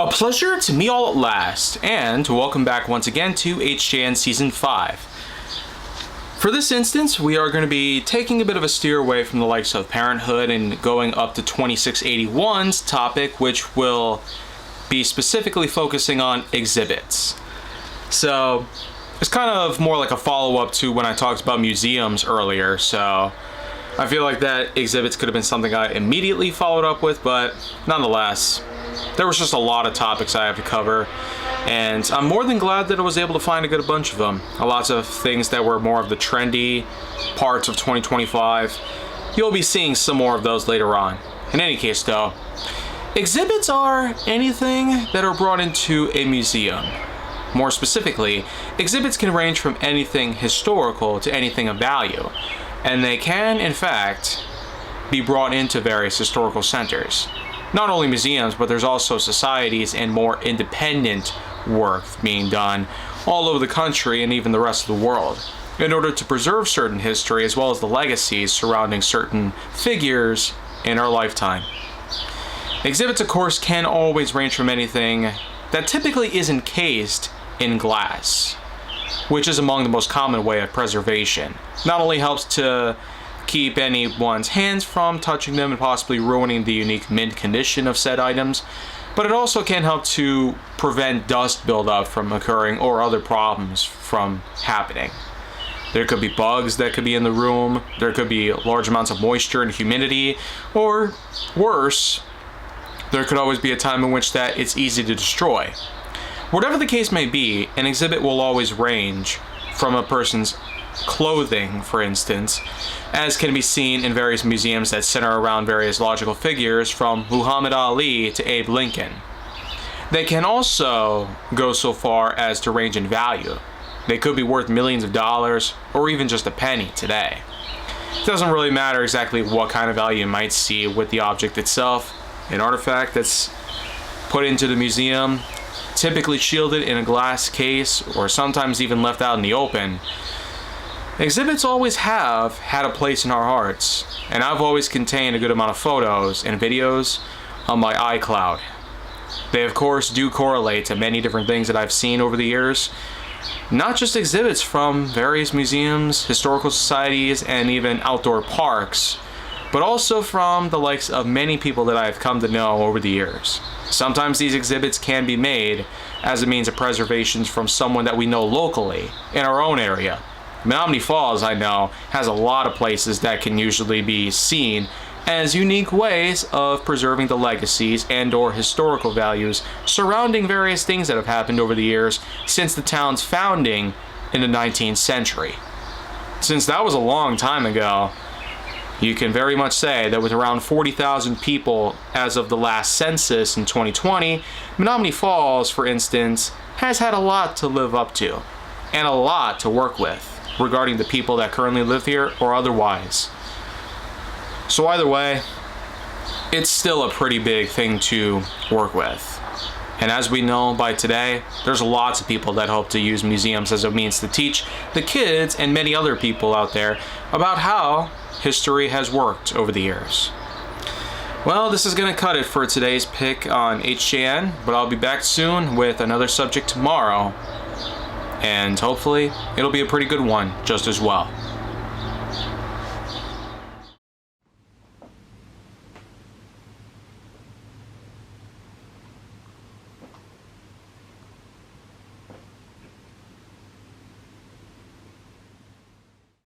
A pleasure to meet all at last, and welcome back once again to HJN Season 5. For this instance, we are going to be taking a bit of a steer away from the likes of Parenthood and going up to 2681's topic, which will be specifically focusing on exhibits. So, it's kind of more like a follow-up to when I talked about museums earlier, so I feel like that exhibits could have been something I immediately followed up with, but nonetheless, there was just a lot of topics I have to cover, and I'm more than glad that I was able to find a good bunch of them. Lots of things that were more of the trendy parts of 2025. You'll be seeing some more of those later on. In any case though, exhibits are anything that are brought into a museum. More specifically, exhibits can range from anything historical to anything of value, and they can, in fact, be brought into various historical centers. Not only museums, but there's also societies and more independent work being done all over the country and even the rest of the world in order to preserve certain history as well as the legacies surrounding certain figures in our lifetime. Exhibits, of course, can always range from anything that typically is encased in glass, which is among the most common way of preservation. Not only helps to keep anyone's hands from touching them and possibly ruining the unique mint condition of said items, but it also can help to prevent dust buildup from occurring or other problems from happening. There could be bugs that could be in the room, there could be large amounts of moisture and humidity, or worse, there could always be a time in which that it's easy to destroy. Whatever the case may be, an exhibit will always range from a person's clothing, for instance, as can be seen in various museums that center around various logical figures from Muhammad Ali to Abe Lincoln. They can also go so far as to range in value. They could be worth millions of dollars or even just a penny today. It doesn't really matter exactly what kind of value you might see with the object itself. An artifact that's put into the museum, typically shielded in a glass case or sometimes even left out in the open. Exhibits always have had a place in our hearts, and I've always contained a good amount of photos and videos on my iCloud. They of course do correlate to many different things that I've seen over the years, not just exhibits from various museums, historical societies, and even outdoor parks, but also from the likes of many people that I've come to know over the years. Sometimes these exhibits can be made as a means of preservation from someone that we know locally in our own area. Menominee Falls, I know, has a lot of places that can usually be seen as unique ways of preserving the legacies and or historical values surrounding various things that have happened over the years since the town's founding in the 19th century. Since that was a long time ago, you can very much say that with around 40,000 people as of the last census in 2020, Menominee Falls, for instance, has had a lot to live up to and a lot to work with regarding the people that currently live here or otherwise. So either way, it's still a pretty big thing to work with. And as we know by today, there's lots of people that hope to use museums as a means to teach the kids and many other people out there about how history has worked over the years. Well, this is going to cut it for today's pick on HJN, but I'll be back soon with another subject tomorrow. And hopefully, it'll be a pretty good one just as well.